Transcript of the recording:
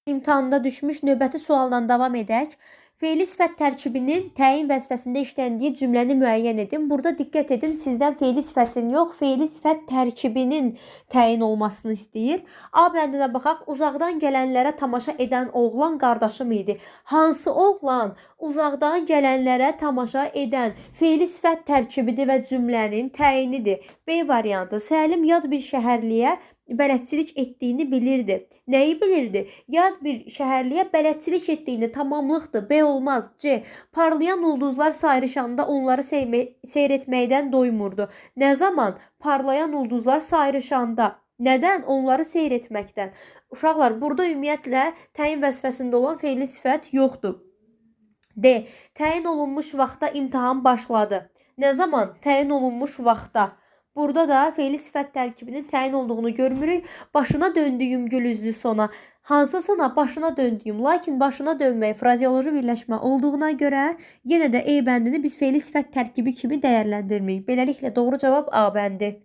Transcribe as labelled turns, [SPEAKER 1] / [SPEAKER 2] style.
[SPEAKER 1] İmtahanda düşmüş növbəti sualla davam edək. Fe'li sifət tərkibinin təyin vəzifəsində işləndiyi cümləni müəyyən edin. Burada diqqət edin, sizdən fe'li sifətin yox, fe'li sifət tərkibinin təyin olmasını istəyir. A bəndinə baxaq. Uzaqdan gələnlərə tamaşa edən oğlan qardaşım idi. Hansı oğlan uzaqdan gələnlərə tamaşa edən fe'li sifət tərkibidir və cümlənin təyinidir. B variantı. Səlim yad bir şəhərliyə bələdçilik etdiyini bilirdi. Nəyi bilirdi? Yad bir şəhərliyə bələdçilik etdiyini, tamamlıqdır. B olmaz. C. Parlayan ulduzlar sayrışanda onları seyr etməkdən doymurdu. Nə zaman? Parlayan ulduzlar sayrışanda. Nədən? Onları seyr etməkdən. Uşaqlar, burada ümumiyyətlə təyin vəzifəsində olan fe'li sifət yoxdur. D. Təyin olunmuş vaxtda imtahan başladı. Nə zaman? Təyin olunmuş vaxtda. Burada da fe'li sifət tərkibinin təyin olduğunu görmürük. Başına döndüyüm gül üzlü sona. Hansı sona? Başına döndüyüm. Lakin başına dönmək frazeoloji birləşmə olduğuna görə yenə də E bəndini biz fe'li sifət tərkibi kimi dəyərləndirmirik. Beləliklə doğru cavab A bəndi.